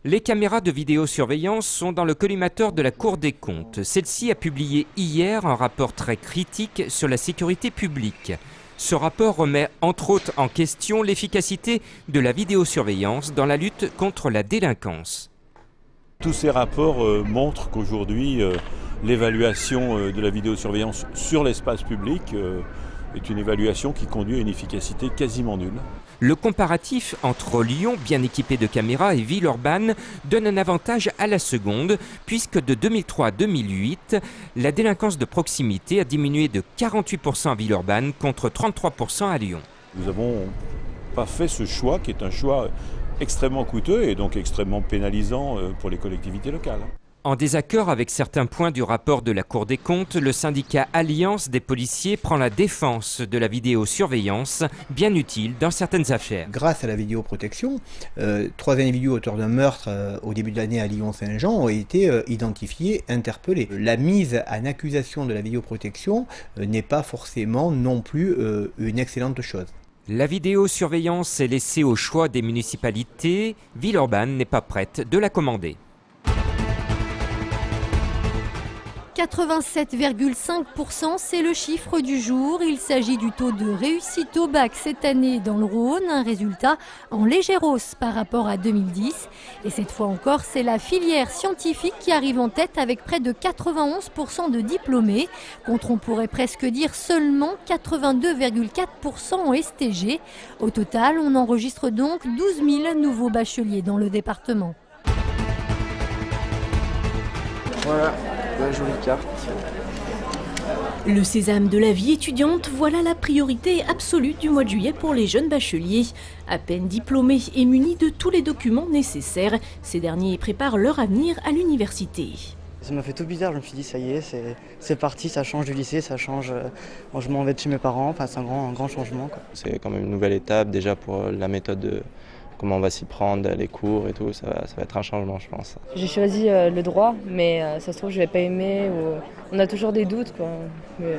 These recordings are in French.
Les caméras de vidéosurveillance sont dans le collimateur de la Cour des comptes. Celle-ci a publié hier un rapport très critique sur la sécurité publique. Ce rapport remet entre autres en question l'efficacité de la vidéosurveillance dans la lutte contre la délinquance. Tous ces rapports montrent qu'aujourd'hui, l'évaluation de la vidéosurveillance sur l'espace public est une évaluation qui conduit à une efficacité quasiment nulle. Le comparatif entre Lyon, bien équipé de caméras, et Villeurbanne donne un avantage à la seconde, puisque de 2003 à 2008, la délinquance de proximité a diminué de 48% à Villeurbanne contre 33% à Lyon. Nous n'avons pas fait ce choix qui est un choix extrêmement coûteux et donc extrêmement pénalisant pour les collectivités locales. En désaccord avec certains points du rapport de la Cour des comptes, le syndicat Alliance des policiers prend la défense de la vidéosurveillance, bien utile dans certaines affaires. Grâce à la vidéoprotection, 3 individus auteurs d'un meurtre au début de l'année à Lyon-Saint-Jean ont été identifiés, interpellés. La mise en accusation de la vidéoprotection n'est pas forcément non plus une excellente chose. La vidéosurveillance est laissée au choix des municipalités. Villeurbanne n'est pas prête de la commander. 87,5%, c'est le chiffre du jour. Il s'agit du taux de réussite au bac cette année dans le Rhône, un résultat en légère hausse par rapport à 2010. Et cette fois encore, c'est la filière scientifique qui arrive en tête avec près de 91% de diplômés, contre on pourrait presque dire seulement 82,4% en STG. Au total, on enregistre donc 12 000 nouveaux bacheliers dans le département. Voilà. Jolie carte. Le sésame de la vie étudiante, voilà la priorité absolue du mois de juillet pour les jeunes bacheliers. À peine diplômés et munis de tous les documents nécessaires, ces derniers préparent leur avenir à l'université. Ça m'a fait tout bizarre, je me suis dit ça y est, c'est parti, ça change du lycée, ça change, moi je m'en vais de chez mes parents, enfin, c'est un grand changement. C'est quand même une nouvelle étape déjà pour la méthode de comment on va s'y prendre, les cours et tout, ça va être un changement je pense. J'ai choisi le droit, mais ça se trouve je vais pas aimer, ou on a toujours des doutes quoi. Mais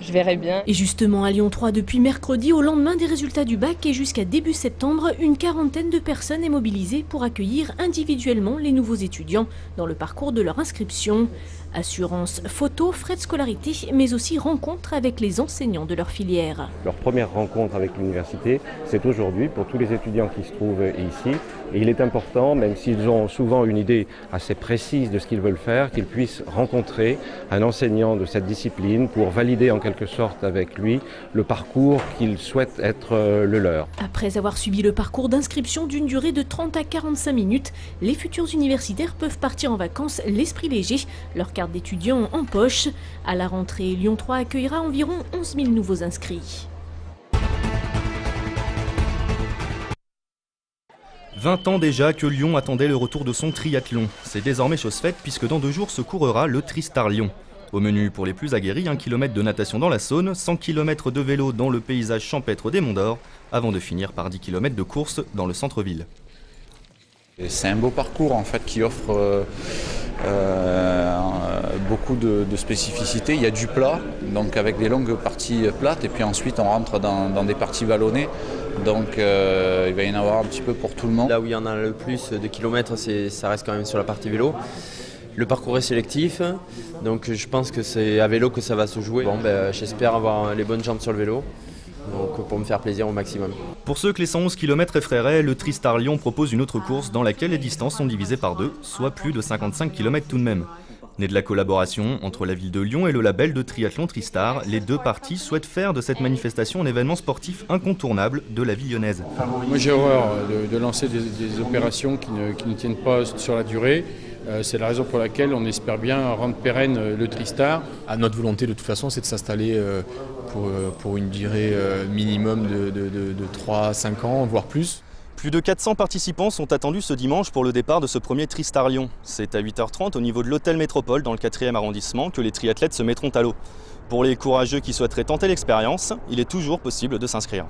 je verrai bien. Et justement à Lyon 3 depuis mercredi, au lendemain des résultats du bac et jusqu'à début septembre, une quarantaine de personnes est mobilisée pour accueillir individuellement les nouveaux étudiants dans le parcours de leur inscription. Assurance, photo, frais de scolarité, mais aussi rencontres avec les enseignants de leur filière. Leur première rencontre avec l'université, c'est aujourd'hui pour tous les étudiants qui se trouvent ici. Et il est important, même s'ils ont souvent une idée assez précise de ce qu'ils veulent faire, qu'ils puissent rencontrer un enseignant de cette discipline pour valider en quelque sorte avec lui le parcours qu'ils souhaitent être le leur. Après avoir suivi le parcours d'inscription d'une durée de 30 à 45 minutes, les futurs universitaires peuvent partir en vacances l'esprit léger, leur carte d'étudiants en poche. À la rentrée, Lyon 3 accueillera environ 11 000 nouveaux inscrits. 20 ans déjà que Lyon attendait le retour de son triathlon. C'est désormais chose faite puisque dans 2 jours se courera le Tristar Lyon. Au menu pour les plus aguerris, 1 km de natation dans la Saône, 100 km de vélo dans le paysage champêtre des Monts d'Or, avant de finir par 10 km de course dans le centre-ville. C'est un beau parcours en fait qui offre beaucoup de spécificités. Il y a du plat, donc avec des longues parties plates, et puis ensuite on rentre dans des parties vallonnées. Donc il va y en avoir un petit peu pour tout le monde. Là où il y en a le plus de kilomètres, ça reste quand même sur la partie vélo. Le parcours est sélectif, donc je pense que c'est à vélo que ça va se jouer. Bon, j'espère avoir les bonnes jambes sur le vélo. Donc pour me faire plaisir au maximum. Pour ceux que les 111 km effraieraient, le Tristar Lyon propose une autre course dans laquelle les distances sont divisées par 2, soit plus de 55 km tout de même. Né de la collaboration entre la ville de Lyon et le label de triathlon Tristar, les 2 parties souhaitent faire de cette manifestation un événement sportif incontournable de la ville lyonnaise. Moi j'ai horreur de lancer des opérations qui ne tiennent pas sur la durée. C'est la raison pour laquelle on espère bien rendre pérenne le Tristar. Notre volonté de toute façon c'est de s'installer pour une durée minimum de 3 à 5 ans, voire plus. Plus de 400 participants sont attendus ce dimanche pour le départ de ce premier Tristar Lyon. C'est à 8h30 au niveau de l'hôtel Métropole dans le 4e arrondissement que les triathlètes se mettront à l'eau. Pour les courageux qui souhaiteraient tenter l'expérience, il est toujours possible de s'inscrire.